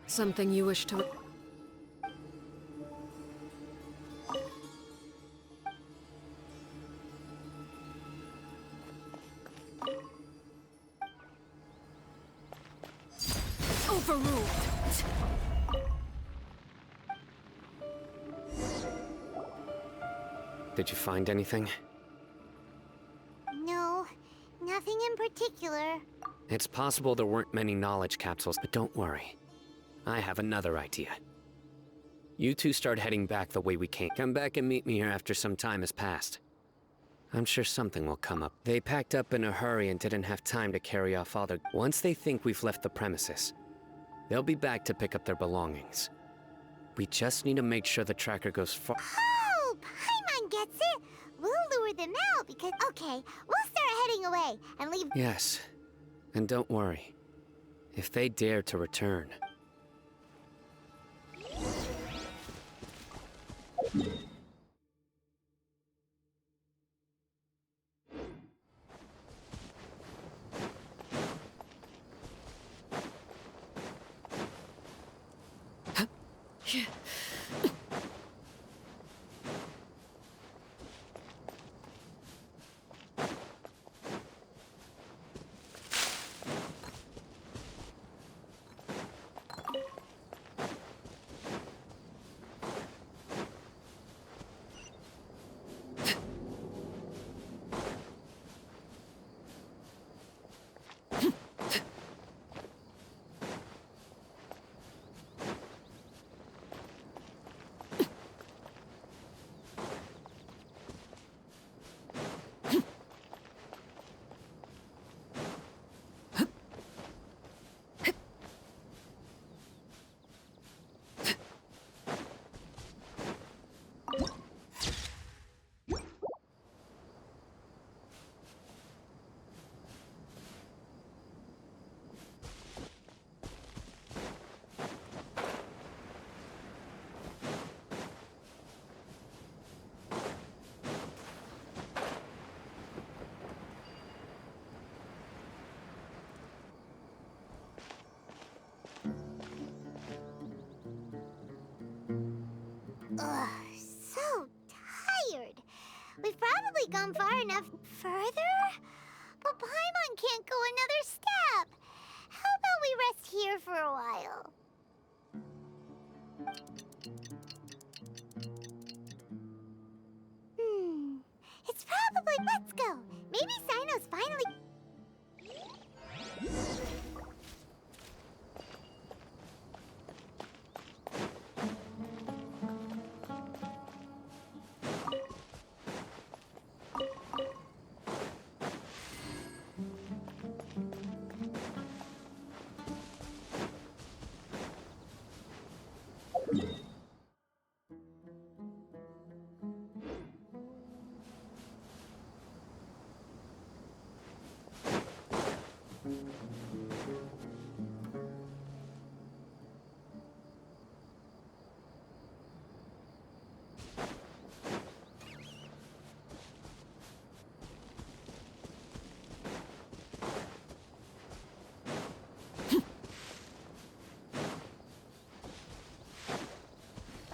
Something you wish to... Overruled! Did you find anything? No, nothing in particular. It's possible there weren't many knowledge capsules, but don't worry. I have another idea. You two start heading back the way we came. Come back and meet me here after some time has passed. I'm sure something will come up. They packed up in a hurry and didn't have time to carry off all their... Once they think we've left the premises, they'll be back to pick up their belongings. We just need to make sure the tracker goes far... Oh, Paimon gets it! We'll lure them out because... Okay, we'll start heading away and leave... Yes. And don't worry. If they dare to return... Ugh, so tired. We've probably gone far enough further? But Paimon can't go another step. How about we rest here for a while? It's probably... Let's go. Maybe Cyno's finally...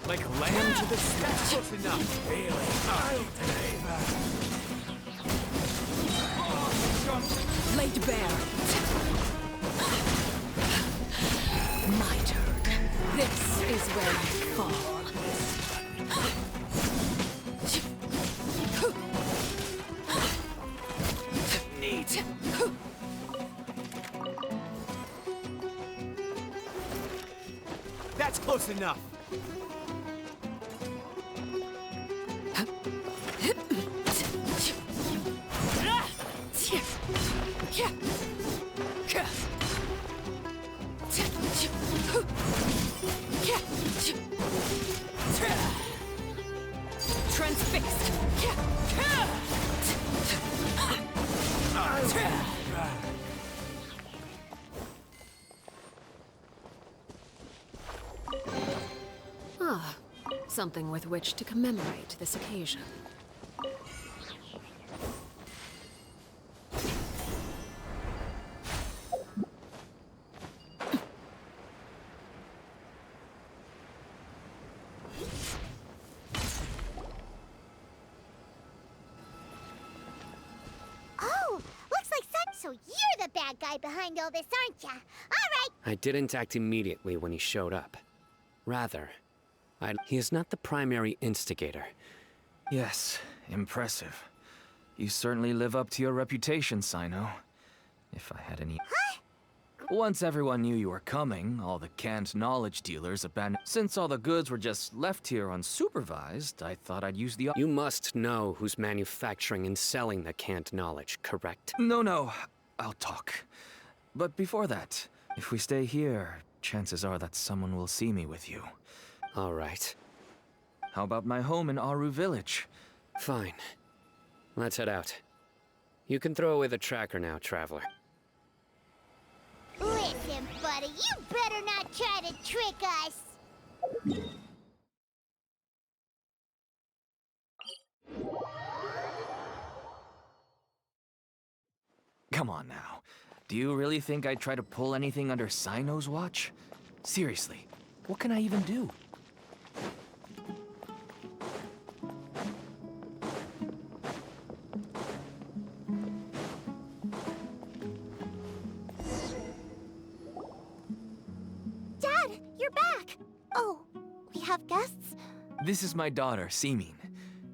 Like lamb to the slaughter. Close enough. Really? Laid bare. My turn. This is where I fall. Neat. That's close enough. Transfixed. Ah, something with which to commemorate this occasion. you're the bad guy behind all this, aren't ya? Alright! I didn't act immediately when he showed up. Rather, he is not the primary instigator. Yes, impressive. You certainly live up to your reputation, Cyno. If I had any... Huh? Once everyone knew you were coming, all the canned knowledge dealers abandoned... Since all the goods were just left here unsupervised, I thought I'd use the... You must know who's manufacturing and selling the canned knowledge, correct? No, I'll talk. But before that, if we stay here, chances are that someone will see me with you. All right. How about my home in Aru Village? Fine. Let's head out. You can throw away the tracker now, Traveler. Listen, buddy, you better not try to trick us! Come on now. Do you really think I'd try to pull anything under Cyno's watch? Seriously, what can I even do? Dad, you're back! Oh, we have guests? This is my daughter, Seeming.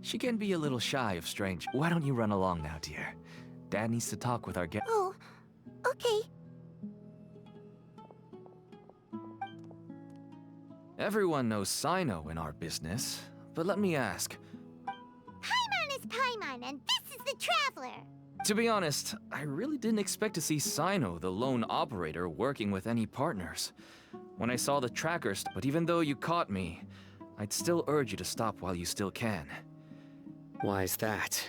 She can be a little shy of strange. Why don't you run along now, dear? Dad needs to talk with our guest. Oh, okay. Everyone knows Cyno in our business, but let me ask. Paimon is Paimon, and this is the Traveler! To be honest, I really didn't expect to see Cyno, the lone operator, working with any partners. When I saw the trackers, but even though you caught me, I'd still urge you to stop while you still can. Why is that?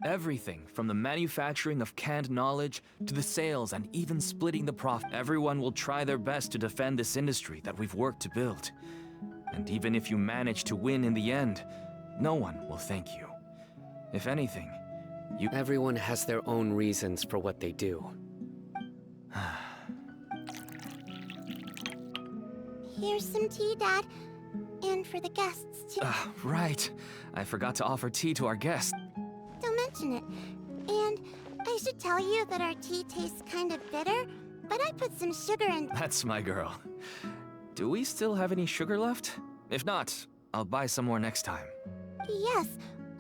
Everything, from the manufacturing of canned knowledge, to the sales and even splitting the profit. Everyone will try their best to defend this industry that we've worked to build. And even if you manage to win in the end, no one will thank you. If anything, Everyone has their own reasons for what they do. Here's some tea, Dad. And for the guests, too. Right. I forgot to offer tea to our guests. Don't mention it. And I should tell you that our tea tastes kind of bitter, but I put some sugar in... That's my girl. Do we still have any sugar left? If not, I'll buy some more next time. Yes,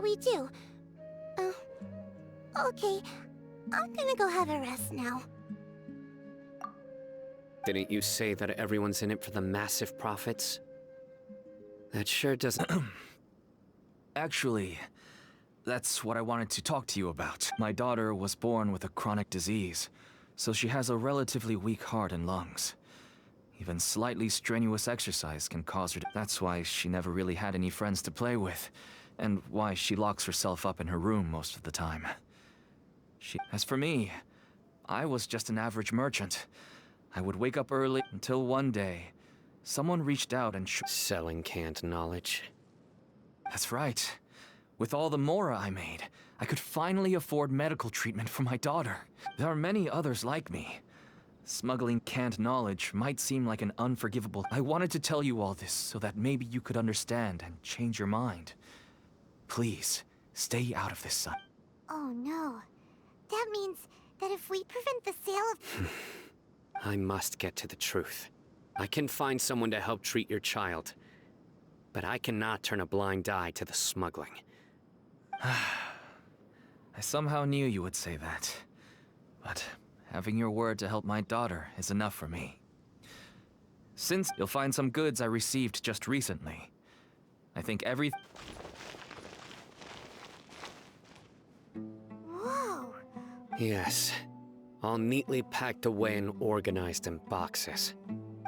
we do. Okay. I'm gonna go have a rest now. Didn't you say that everyone's in it for the massive profits? That sure doesn't... Actually, that's what I wanted to talk to you about. My daughter was born with a chronic disease, so she has a relatively weak heart and lungs. Even slightly strenuous exercise can cause her to... That's why she never really had any friends to play with, and why she locks herself up in her room most of the time. As for me, I was just an average merchant. I would wake up early until one day, someone reached out and Selling canned knowledge. That's right. With all the mora I made, I could finally afford medical treatment for my daughter. There are many others like me. Smuggling canned knowledge might seem like an unforgivable... I wanted to tell you all this so that maybe you could understand and change your mind. Please, stay out of this, son. Oh no. That means that if we prevent the sale of... I must get to the truth. I can find someone to help treat your child, but I cannot turn a blind eye to the smuggling. I somehow knew you would say that. But having your word to help my daughter is enough for me. Since you'll find some goods I received just recently. I think Whoa. Yes. All neatly packed away and organized in boxes.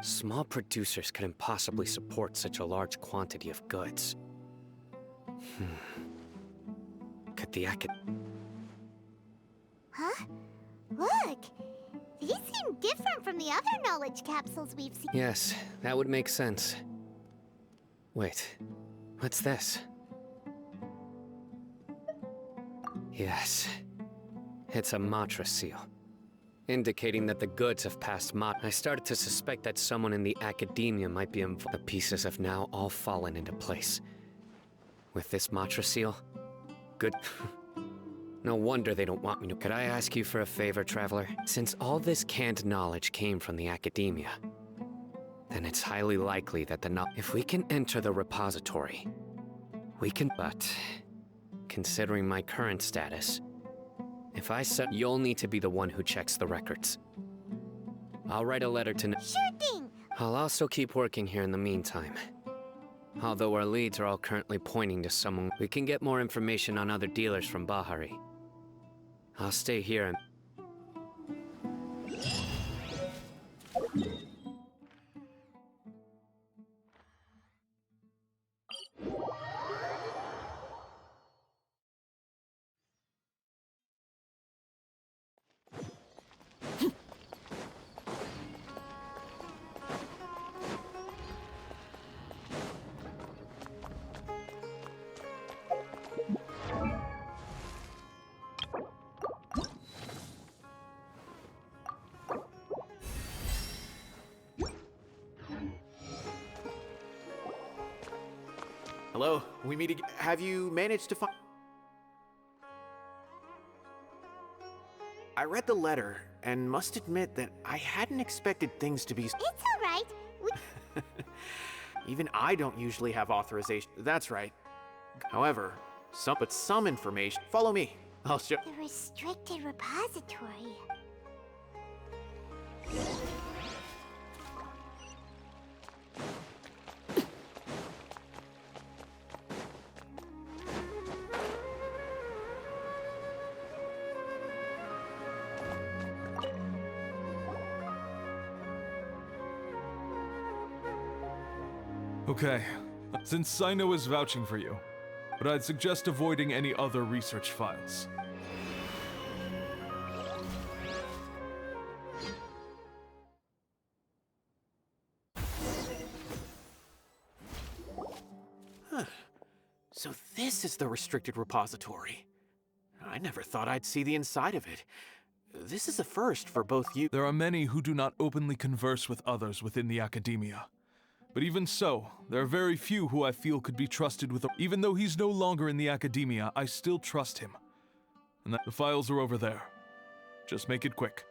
Small producers couldn't possibly support such a large quantity of goods. Could the Huh? Look! These seem different from the other knowledge capsules we've seen. Yes, that would make sense. Wait, what's this? Yes, it's a Mettre seal, indicating that the goods have passed I started to suspect that someone in the academia might be involved. The pieces have now all fallen into place. With this Mettre seal, good... No wonder they don't want me to. Could I ask you for a favor, Traveler? Since all this canned knowledge came from the academia, then it's highly likely that if we can enter the repository, we can. But considering my current status, if I said you'll need to be the one who checks the records. I'll write a letter to. Sure thing. I'll also keep working here in the meantime. Although our leads are all currently pointing to someone, we can get more information on other dealers from Bahari. I'll stay here and... Hello, we meet again. Have you managed to find... I read the letter, and must admit that I hadn't expected things to be... It's all right. Even I don't usually have authorization. That's right. However, some information... Follow me. I'll show... The restricted repository. Okay, since Cyno is vouching for you, but I'd suggest avoiding any other research files. So this is the restricted repository. I never thought I'd see the inside of it. This is a first for both you... There are many who do not openly converse with others within the academia. But even so, there are very few who I feel could be trusted with even though he's no longer in the academia, I still trust him. And the files are over there. Just make it quick.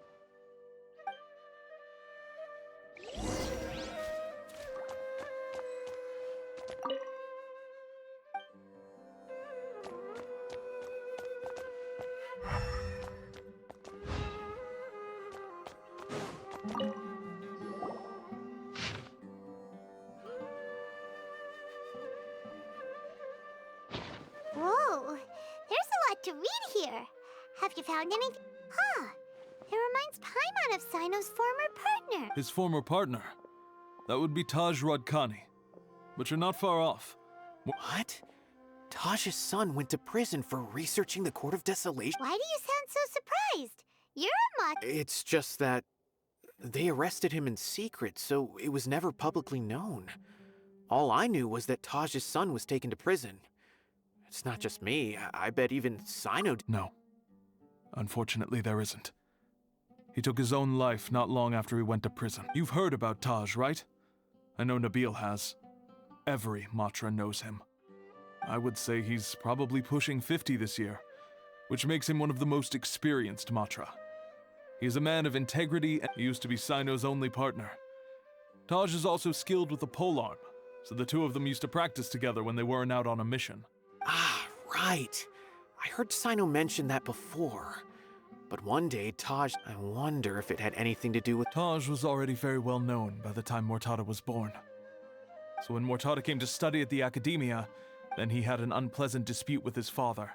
Whoa, there's a lot to read here. Have you found anything? Huh, it reminds Paimon of Cyno's former partner. His former partner? That would be Taj Rodkani. But you're not far off. What? Taj's son went to prison for researching the Court of Desolation? Why do you sound so surprised? You're a much... It's just that they arrested him in secret, so it was never publicly known. All I knew was that Taj's son was taken to prison. It's not just me. I bet even Cyno... No. Unfortunately, there isn't. He took his own life not long after he went to prison. You've heard about Taj, right? I know Nabil has. Every Matra knows him. I would say he's probably pushing 50 this year, which makes him one of the most experienced Matra. He is a man of integrity and used to be Cyno's only partner. Taj is also skilled with the polearm, so the two of them used to practice together when they weren't out on a mission. Ah, right. I heard Cyno mention that before. But one day, Taj... I wonder if it had anything to do with... Taj was already very well known by the time Mortada was born. So when Mortada came to study at the academia, then he had an unpleasant dispute with his father.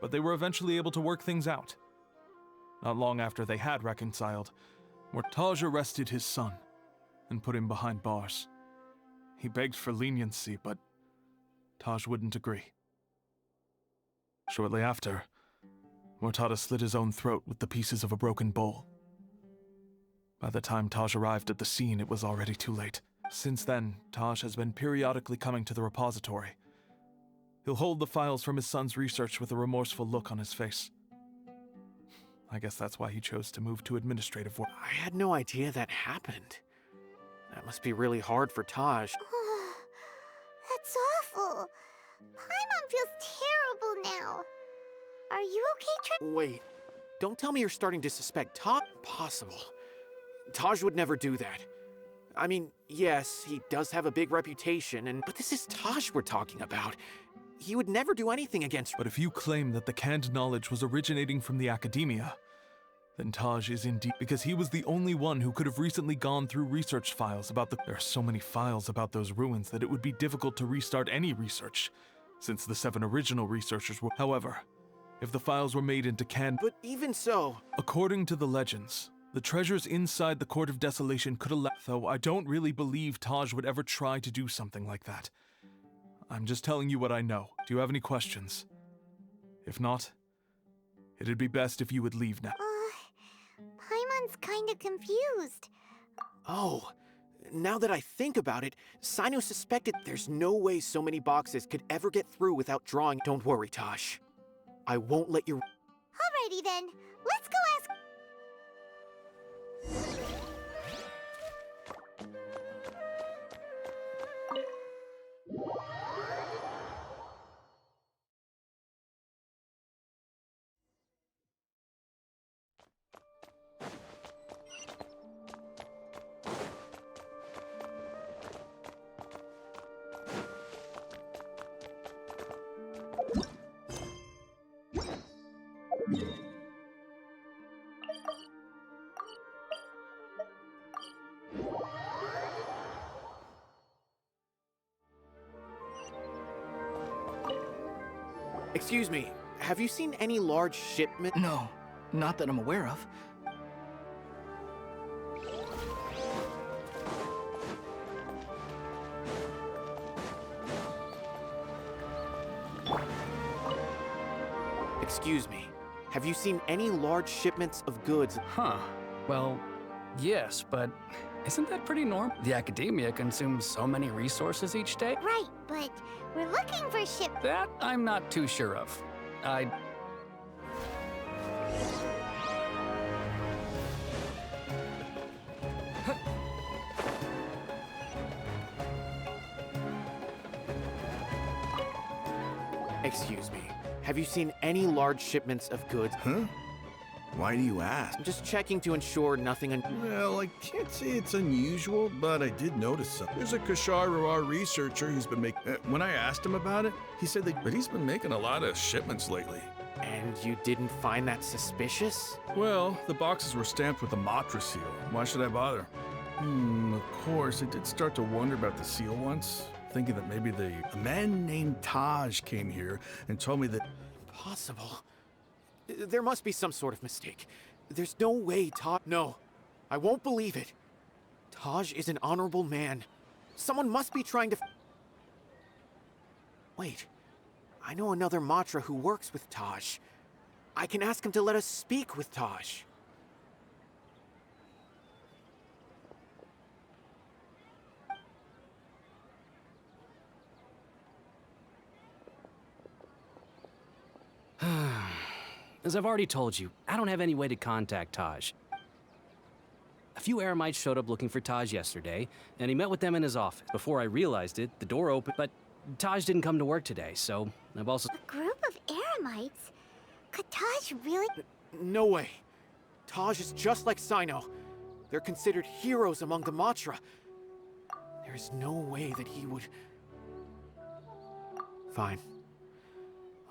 But they were eventually able to work things out. Not long after they had reconciled, Taj arrested his son and put him behind bars. He begged for leniency, but Taj wouldn't agree. Shortly after, Mortada slit his own throat with the pieces of a broken bowl. By the time Taj arrived at the scene, it was already too late. Since then, Taj has been periodically coming to the repository. He'll hold the files from his son's research with a remorseful look on his face. I guess that's why he chose to move to administrative work. I had no idea that happened. That must be really hard for Taj. That's awful. Paimon feels terrible now. Are you okay, Wait, don't tell me you're starting to suspect Taj? Possible. Taj would never do that. I mean, yes, he does have a big reputation, but this is Taj we're talking about. He would never do anything against. But if you claim that the canned knowledge was originating from the academia, then Taj is indeed, because he was the only one who could have recently gone through research files about the. There are so many files about those ruins that it would be difficult to restart any research, since the 7 original researchers were. However, if the files were made into canned. But even so. According to the legends, the treasures inside the Court of Desolation could allow. Though I don't really believe Taj would ever try to do something like that. I'm just telling you what I know. Do you have any questions? If not, it'd be best if you would leave now. Paimon's kinda confused. Oh, now that I think about it, Cyno suspected there's no way so many boxes could ever get through without drawing. Don't worry, Taj. I won't let you. Alrighty then, let's go ask. Excuse me, have you seen any large shipment? No, not that I'm aware of. Excuse me, have you seen any large shipments of goods? Huh. Well, yes, but isn't that pretty normal? The academia consumes so many resources each day. Right, but we're looking for ship. That I'm not too sure of. Excuse me, have you seen any large shipments of goods? Huh? Why do you ask? I'm just checking to ensure nothing Well, I can't say it's unusual, but I did notice something. There's a Kashar researcher who's been making. When I asked him about it, he said that he's been making a lot of shipments lately. And you didn't find that suspicious? Well, the boxes were stamped with the Mettre seal. Why should I bother? Of course, I did start to wonder about the seal once, thinking that maybe a man named Taj came here and told me that. Possible. There must be some sort of mistake. There's no way Taj. No, I won't believe it. Taj is an honorable man. Someone must be trying to. Wait, I know another Mettre who works with Taj. I can ask him to let us speak with Taj. As I've already told you, I don't have any way to contact Taj. A few Eremites showed up looking for Taj yesterday, and he met with them in his office. Before I realized it, the door opened, but Taj didn't come to work today, so I've also... A group of Eremites? Could Taj really? No way. Taj is just like Cyno. They're considered heroes among the Mettre. There's no way that he would... Fine.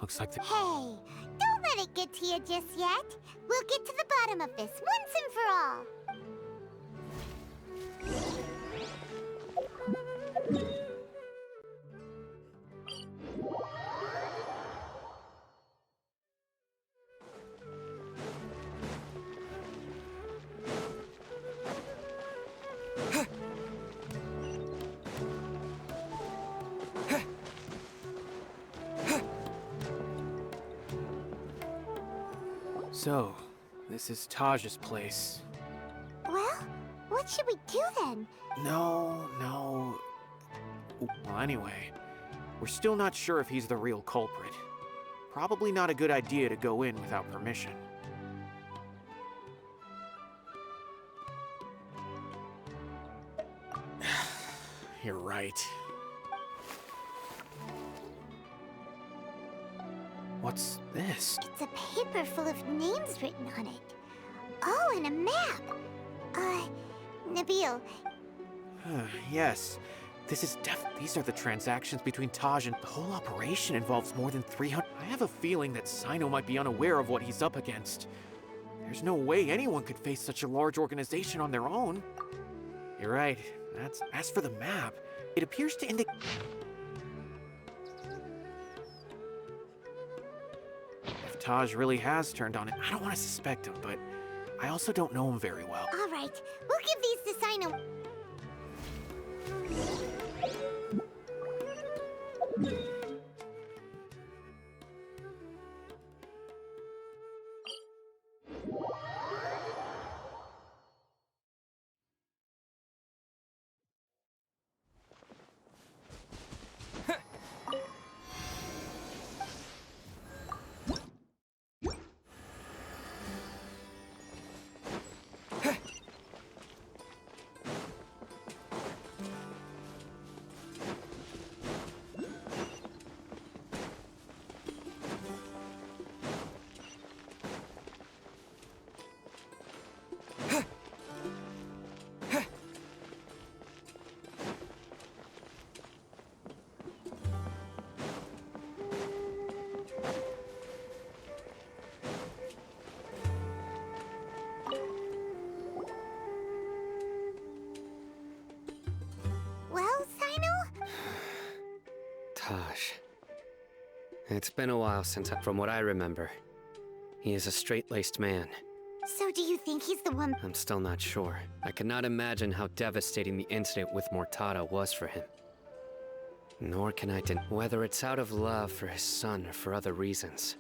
Looks like the... Hey, don't let it get to you just yet. We'll get to the bottom of this once and for all. So, this is Taj's place. Well, what should we do then? No. Well, anyway, we're still not sure if he's the real culprit. Probably not a good idea to go in without permission. You're right. What's this? It's a paper full of names written on it. Oh, and a map. Nabil, Yes. These are the transactions between Taj and the whole operation involves more than 300. I have a feeling that Cyno might be unaware of what he's up against. There's no way anyone could face such a large organization on their own. You're right. As for the map, it appears to indicate. If Taj really has turned on it, I don't want to suspect him, but I also don't know him very well. all right. We'll give these to Cyno. Well, Cyno? Taj. It's been a while from what I remember. He is a straight-laced man. So do you think he's the one? I'm still not sure. I cannot imagine how devastating the incident with Mortada was for him. Nor can I deny whether it's out of love for his son or for other reasons.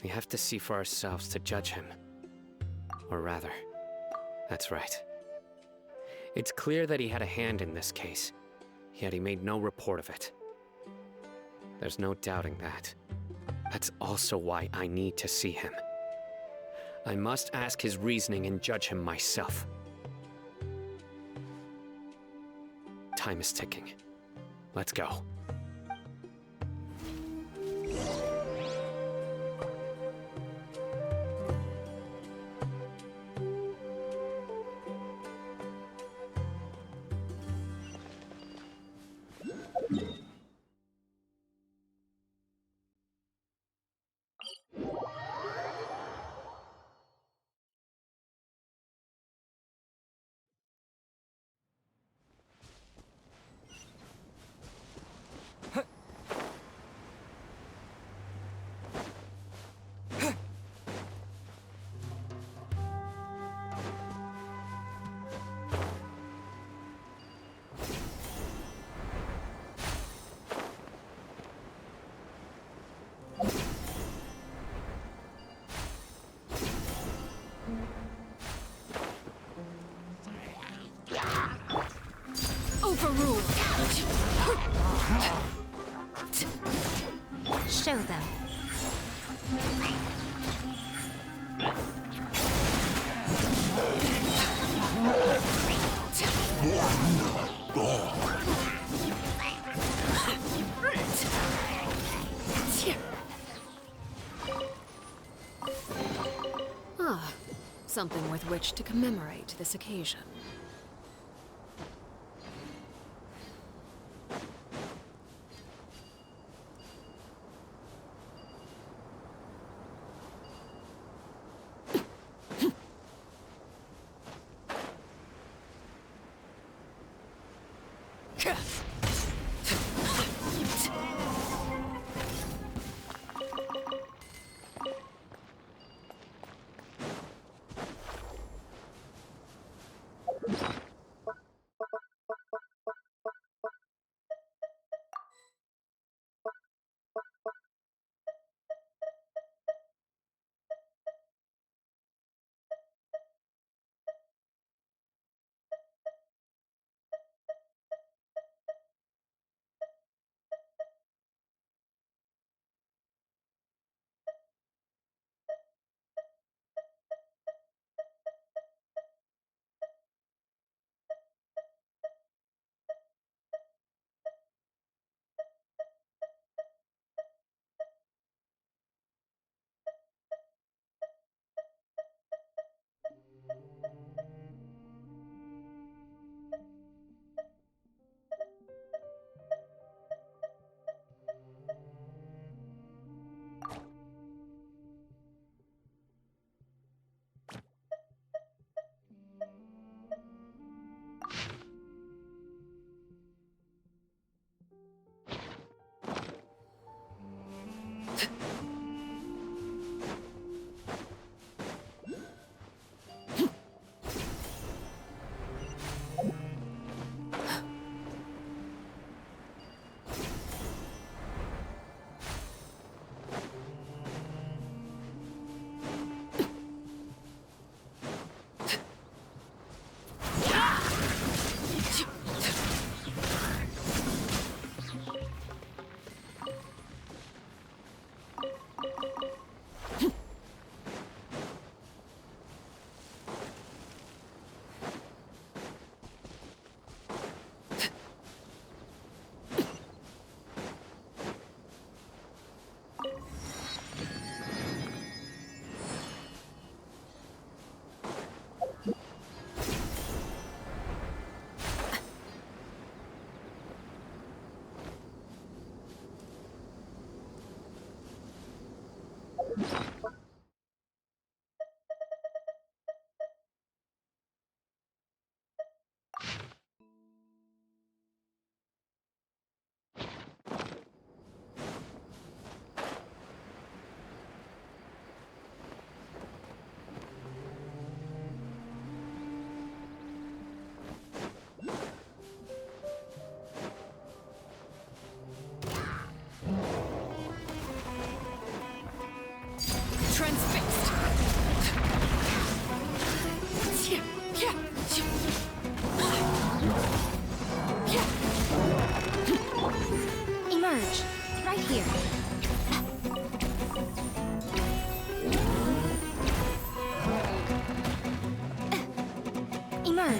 We have to see for ourselves to judge him. Or rather, that's right. It's clear that he had a hand in this case, yet he made no report of it. There's no doubting that. That's also why I need to see him. I must ask his reasoning and judge him myself. Time is ticking. Let's go. Overruled. Show them. Ah, something with which to commemorate this occasion.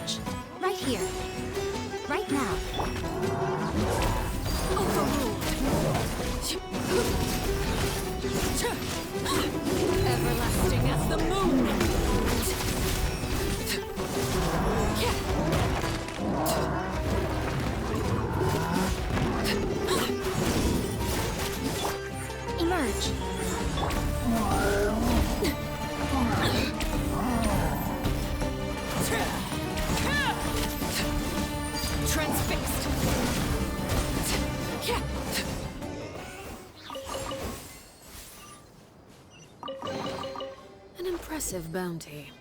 Emerge. Right here. Right now. Overruled. Everlasting as the moon. Emerge. Transfixed. An impressive bounty.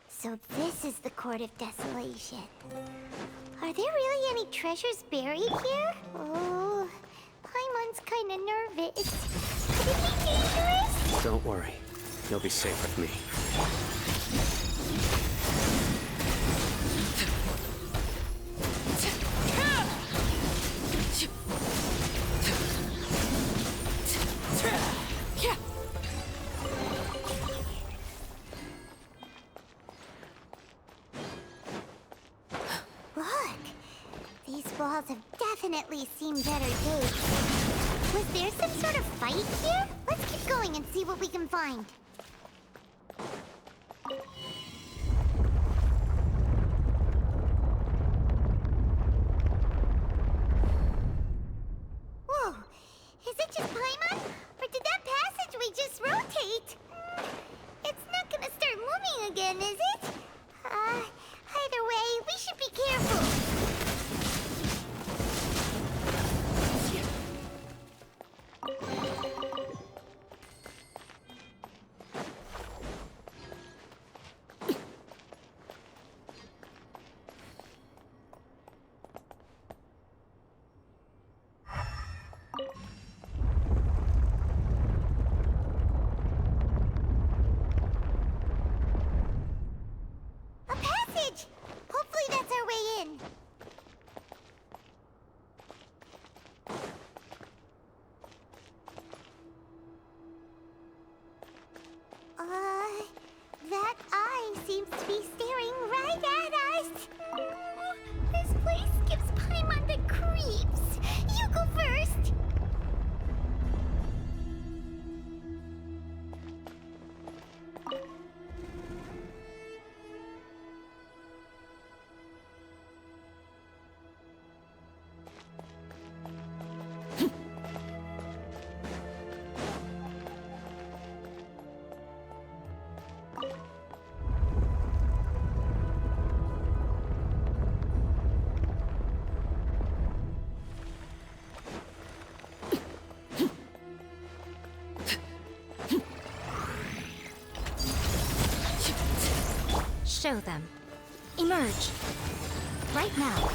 So this is the Court of Desolation. Are there really any treasures buried here? Oh, Paimon's kinda nervous. Could it be dangerous? Don't worry. You'll be safe with me. Look, these walls have definitely seen better days. Was there some sort of fight here? Let's keep going and see what we can find. Whoa, is it just Paimon? Or did that passageway just rotate? It's not gonna start moving again, is it? Either way, we should be careful. A passage! Hopefully that's our way in. That eye seems to be staring right at us. This place gives Paimon the creeps. You go first. Show them. Emerge. Right now.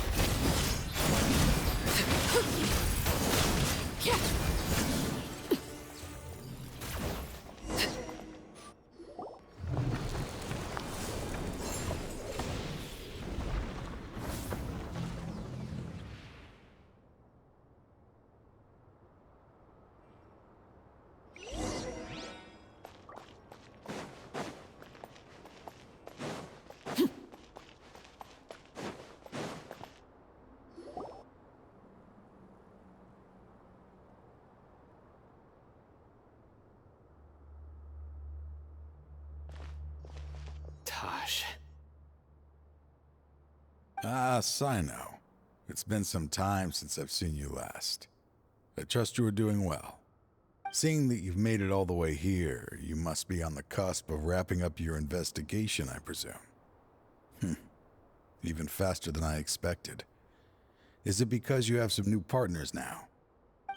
Ah, Cyno. It's been some time since I've seen you last. I trust you are doing well. Seeing that you've made it all the way here, you must be on the cusp of wrapping up your investigation, I presume. Even faster than I expected. Is it because you have some new partners now?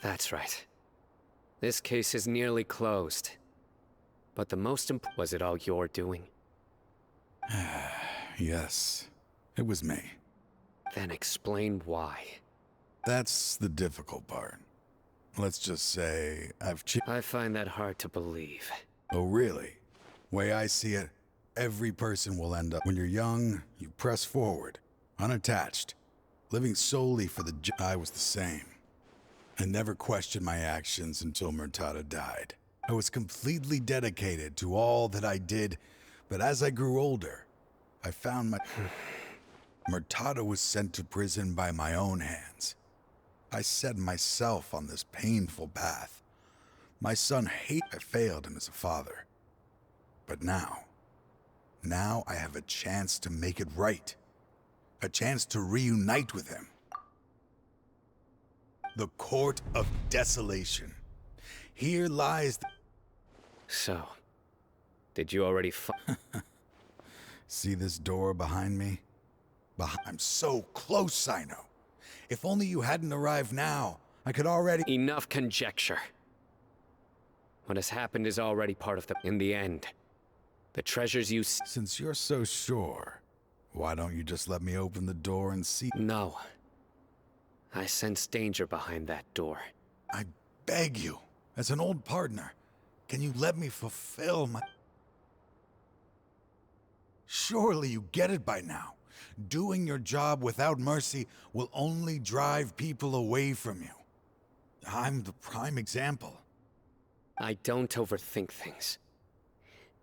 That's right. This case is nearly closed. But the most important... Was it all your doing? Yes, it was me. Then explain why. That's the difficult part. Let's just say I find that hard to believe. Oh, really? Way I see it, every person will end up. When you're young, you press forward, unattached, living solely for the I was the same. I never questioned my actions until Murtada died. I was completely dedicated to all that I did, but as I grew older, I found my... Murtada was sent to prison by my own hands. I set myself on this painful path. My son I failed him as a father. But now I have a chance to make it right. A chance to reunite with him. The Court of Desolation. Here lies So, did you already See this door behind me? I'm so close, Cyno. If only you hadn't arrived now, I could already... Enough conjecture. What has happened is already part of in the end. The treasures you... Since you're so sure, why don't you just let me open the door and see... No. I sense danger behind that door. I beg you, as an old partner, can you let me fulfill my... Surely you get it by now. Doing your job without mercy will only drive people away from you. I'm the prime example. I don't overthink things.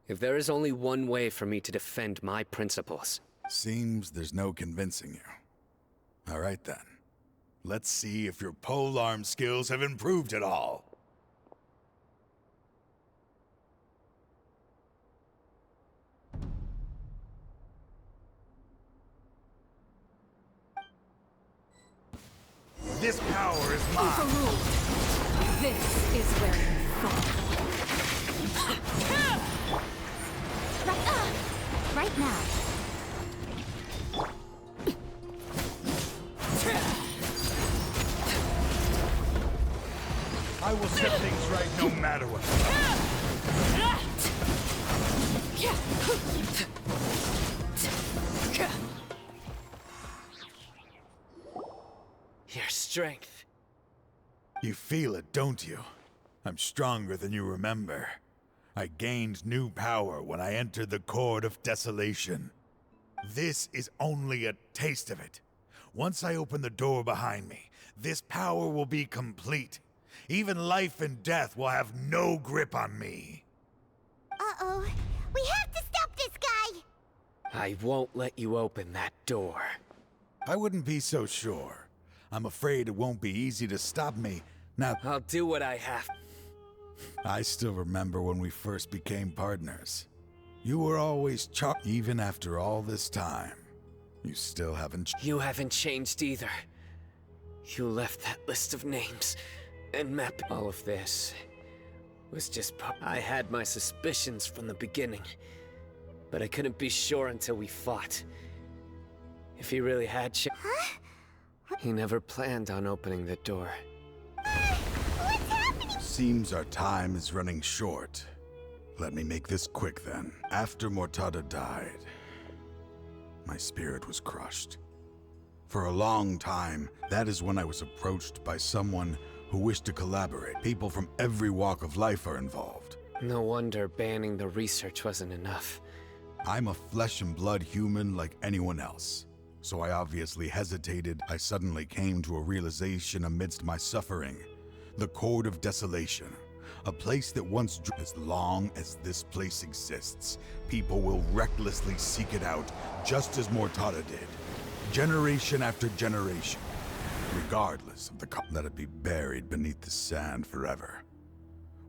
If there is only one way for me to defend my principles... Seems there's no convincing you. All right then. Let's see if your polearm skills have improved at all. This power is mine. Overruled. This is where you fall. Right now. I will set things right no matter what. Your strength. You feel it, don't you? I'm stronger than you remember. I gained new power when I entered the Court of Desolation. This is only a taste of it. Once I open the door behind me, this power will be complete. Even life and death will have no grip on me. Uh-oh. We have to stop this guy! I won't let you open that door. I wouldn't be so sure. I'm afraid it won't be easy to stop me. Now, I'll do what I have. I still remember when we first became partners. You were always even after all this time. You still haven't... You haven't changed either. You left that list of names and map. All of this was just... I had my suspicions from the beginning, but I couldn't be sure until we fought. If he really had He never planned on opening the door. What's happening? Seems our time is running short. Let me make this quick then. After Murtada died, my spirit was crushed. For a long time, that is when I was approached by someone who wished to collaborate. People from every walk of life are involved. No wonder banning the research wasn't enough. I'm a flesh and blood human like anyone else. So I obviously hesitated. I suddenly came to a realization amidst my suffering. The Court of Desolation. A place that once drew. As long as this place exists, people will recklessly seek it out, just as Murtada did. Generation after generation. Regardless of the let it be buried beneath the sand forever.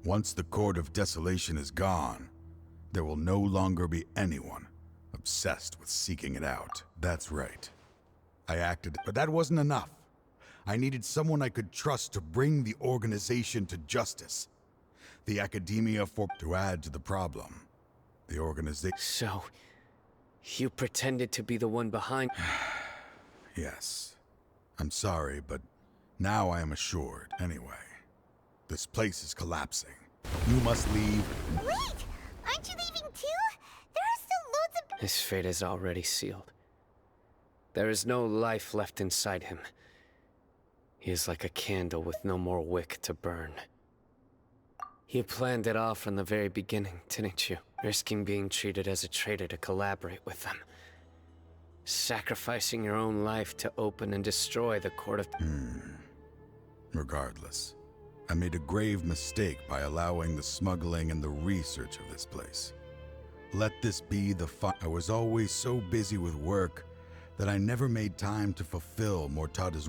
Once the Court of Desolation is gone, there will no longer be anyone obsessed with seeking it out. That's right. I acted, but that wasn't enough. I needed someone I could trust to bring the organization to justice. The academia to add to the problem. The organization... So, you pretended to be the one behind... Yes. I'm sorry, but now I am assured. Anyway, this place is collapsing. You must leave. Wait! Aren't you leaving too? There are still loads of... His fate is already sealed. There is no life left inside him. He is like a candle with no more wick to burn. You planned it all from the very beginning, didn't you? Risking being treated as a traitor to collaborate with them. Sacrificing your own life to open and destroy the court of... Regardless, I made a grave mistake by allowing the smuggling and the research of this place. Let this be the I was always so busy with work that I never made time to fulfill Mortada's...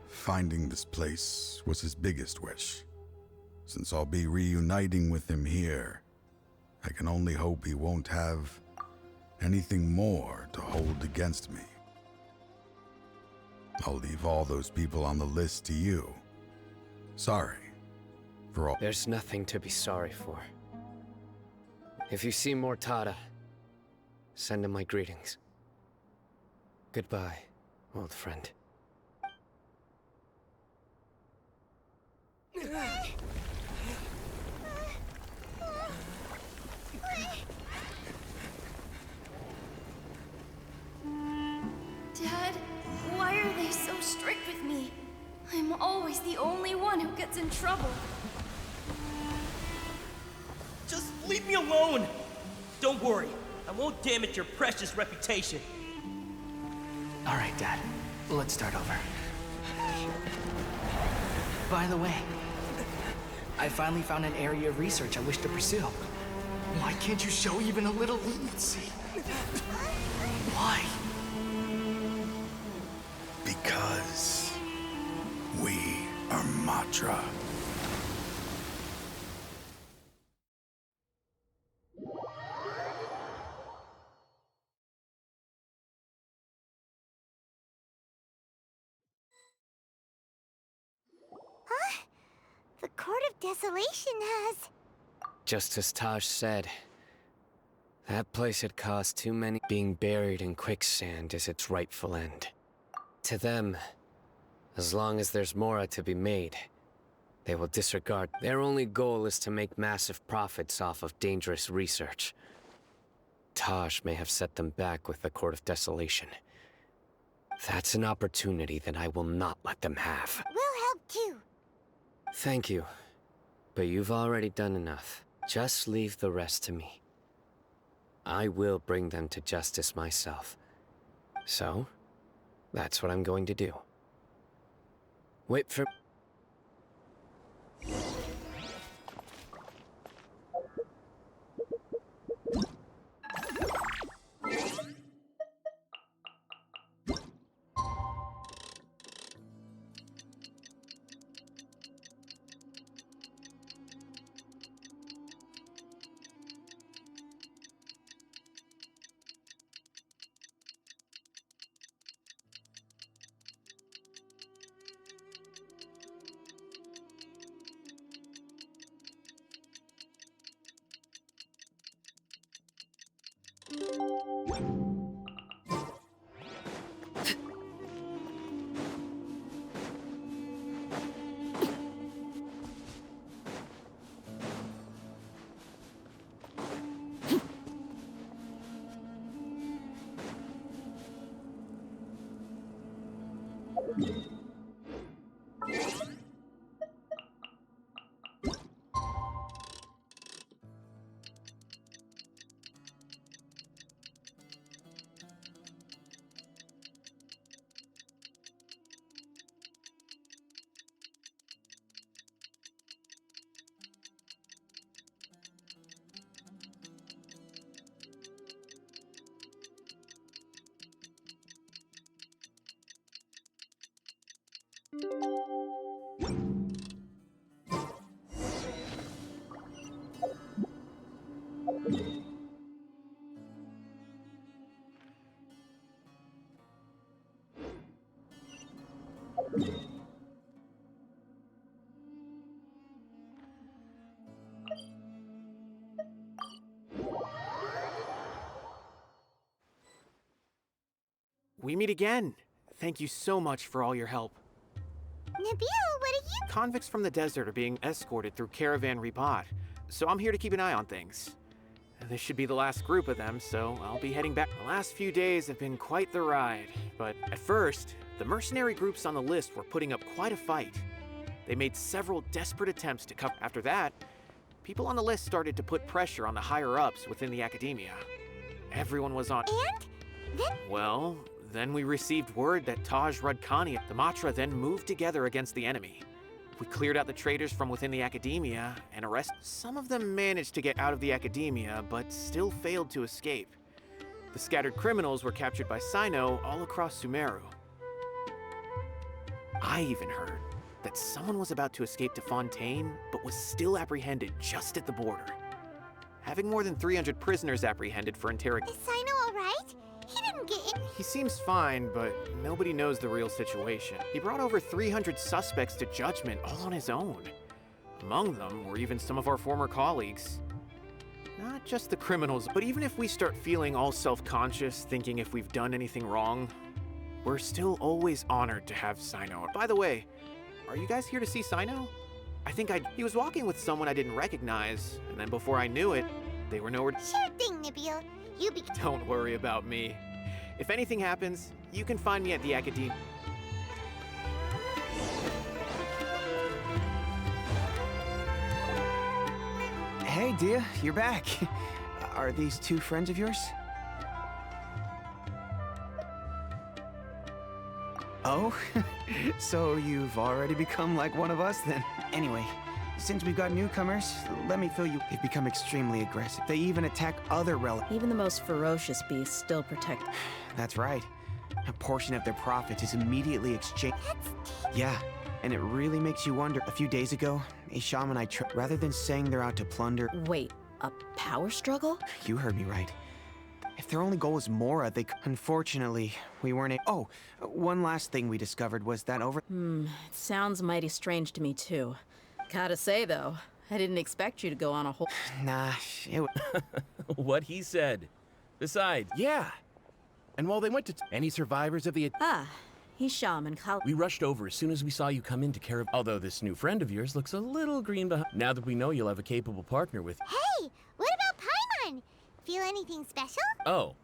Finding this place was his biggest wish. Since I'll be reuniting with him here, I can only hope he won't have anything more to hold against me. I'll leave all those people on the list to you. Sorry for all... There's nothing to be sorry for. If you see Mortada, send him my greetings. Goodbye, old friend. Dad, why are they so strict with me? I'm always the only one who gets in trouble. Just leave me alone! Don't worry, I won't damage your precious reputation. All right, Dad. Let's start over. By the way, I finally found an area of research I wish to pursue. Why can't you show even a little leniency? Why? Because we are Mettre. Huh? The Court of Desolation has... Just as Taj said, that place had caused too many. Being buried in quicksand is its rightful end. To them, as long as there's more to be made, they will disregard. Their only goal is to make massive profits off of dangerous research. Taj may have set them back with the Court of Desolation. That's an opportunity that I will not let them have. We'll help too. Thank you, but you've already done enough. Just leave the rest to me. I will bring them to justice myself. So, that's what I'm going to do. Wait for... We meet again. Thank you so much for all your help. Nabil, what are you? Convicts from the desert are being escorted through Caravan Ribat, so I'm here to keep an eye on things. This should be the last group of them, so I'll be heading back. The last few days have been quite the ride, but at first, the mercenary groups on the list were putting up quite a fight. They made several desperate attempts to cover. After that, people on the list started to put pressure on the higher-ups within the academia. Everyone was on. And? Then? Well, then we received word that Taj Rudkani, the Mettre, then moved together against the enemy. We cleared out the traitors from within the academia and arrested. Some of them managed to get out of the academia, but still failed to escape. The scattered criminals were captured by Cyno all across Sumeru. I even heard that someone was about to escape to Fontaine, but was still apprehended just at the border. Having more than 300 prisoners apprehended for interrogation. Is Cyno alright? He didn't get in. He seems fine, but nobody knows the real situation. He brought over 300 suspects to judgment all on his own. Among them were even some of our former colleagues. Not just the criminals, but even if we start feeling all self-conscious, thinking if we've done anything wrong, we're still always honored to have Cyno. By the way, are you guys here to see Cyno? He was walking with someone I didn't recognize, and then before I knew it, they were nowhere. Sure thing, Nabil. You be. Don't worry about me. If anything happens, you can find me at the academia. Hey, Dia, you're back. Are these two friends of yours? Oh, so you've already become like one of us then? Anyway, since we've got newcomers, let me fill you. They've become extremely aggressive. They even attack other relatives. Even the most ferocious beasts still protect. That's right. A portion of their profits is immediately exchanged. Yeah, and it really makes you wonder. A few days ago, a shaman rather than saying they're out to plunder. Wait, a power struggle? You heard me right. If their only goal is Mora, they. Unfortunately, we weren't. Oh, one last thing we discovered was that over. It sounds mighty strange to me too. Gotta say though, I didn't expect you to go on a whole. Nah, it. What he said. Besides, yeah. And while they went to any survivors of the. He's shaman. We rushed over as soon as we saw you come into Caravan. Although this new friend of yours looks a little green behind. Now that we know you'll have a capable partner with. Hey, what about Paimon? Feel anything special? Oh,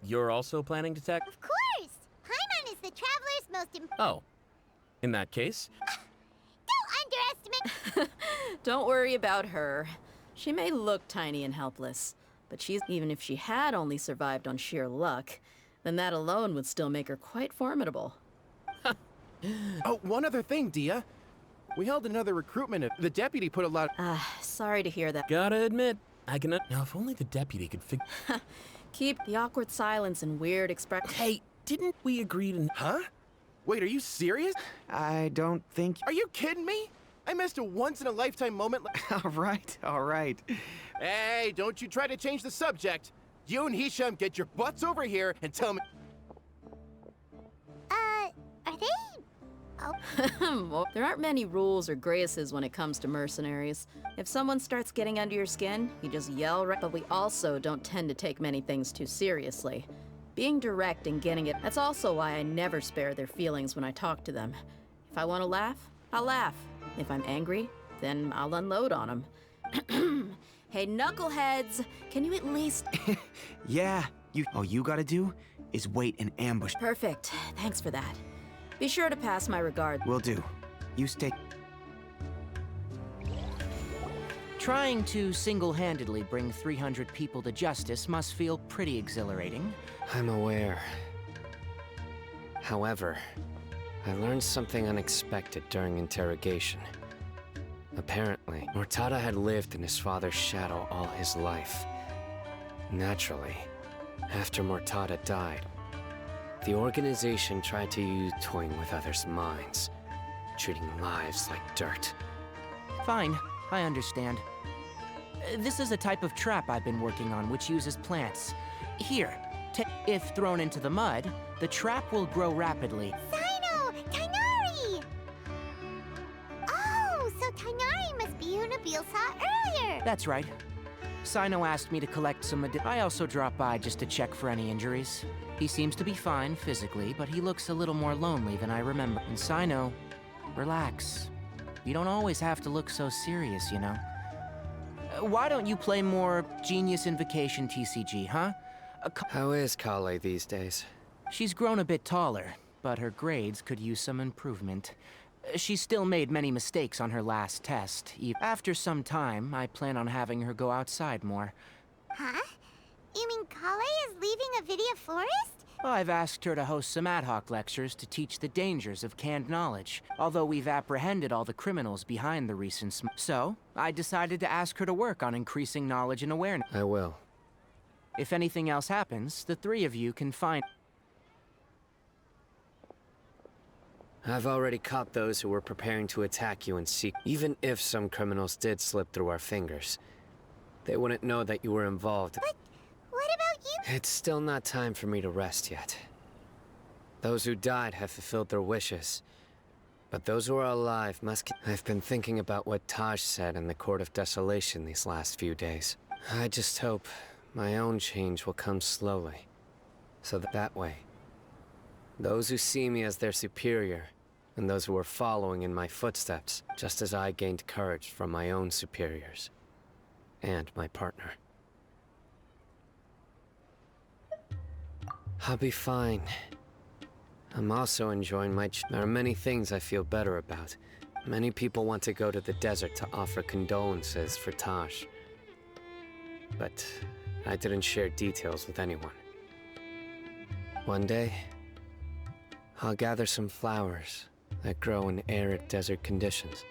you're also planning to tech? Of course! Paimon is the Traveler's most important. Oh, in that case. Don't underestimate. Don't worry about her. She may look tiny and helpless, but even if she had only survived on sheer luck, then that alone would still make her quite formidable. Oh, one other thing, Dia. We held another recruitment. The deputy put a lot. Sorry to hear that. Gotta admit, I can. Now, if only the deputy could figure. Keep the awkward silence and weird expression. Hey, didn't we agree to? Huh? Wait, are you serious? I don't think. Are you kidding me? I missed a once-in-a-lifetime moment. All right. Hey, don't you try to change the subject. You and Hisham get your butts over here and tell me. Are they? Oh. There aren't many rules or graces when it comes to mercenaries. If someone starts getting under your skin, you just yell right. But we also don't tend to take many things too seriously. Being direct and getting it, that's also why I never spare their feelings when I talk to them. If I want to laugh, I'll laugh. If I'm angry, then I'll unload on them. Hey, knuckleheads, can you at least... Yeah, all you gotta do is wait and ambush. Perfect, thanks for that. Be sure to pass my regard. Will do. You stay... Trying to single-handedly bring 300 people to justice must feel pretty exhilarating. I'm aware. However, I learned something unexpected during interrogation. Apparently, Murtada had lived in his father's shadow all his life. Naturally, after Murtada died, the organization tried to use toying with others' minds, treating lives like dirt. Fine, I understand. This is a type of trap I've been working on which uses plants. Here, if thrown into the mud, the trap will grow rapidly. Cyno! Tiny saw earlier. That's right. Cyno asked me to collect some I also dropped by just to check for any injuries. He seems to be fine physically, but he looks a little more lonely than I remember. And Cyno, relax. You don't always have to look so serious, you know? Why don't you play more Genius Invocation TCG, huh? How is Kale these days? She's grown a bit taller, but her grades could use some improvement. She still made many mistakes on her last test. After some time, I plan on having her go outside more. Huh? You mean Kale is leaving Avidia Forest? I've asked her to host some ad hoc lectures to teach the dangers of canned knowledge, although we've apprehended all the criminals behind the recent So, I decided to ask her to work on increasing knowledge and awareness. I will. If anything else happens, the three of you can find... I've already caught those who were preparing to attack you in secret. Even if some criminals did slip through our fingers, they wouldn't know that you were involved. But what about you? It's still not time for me to rest yet. Those who died have fulfilled their wishes, but those who are alive must... I've been thinking about what Taj said in the Court of Desolation these last few days. I just hope my own change will come slowly, so that way, those who see me as their superior, and those who are following in my footsteps, just as I gained courage from my own superiors, and my partner. I'll be fine. I'm also enjoying my There are many things I feel better about. Many people want to go to the desert to offer condolences for Taj. But I didn't share details with anyone. One day, I'll gather some flowers that grow in arid desert conditions.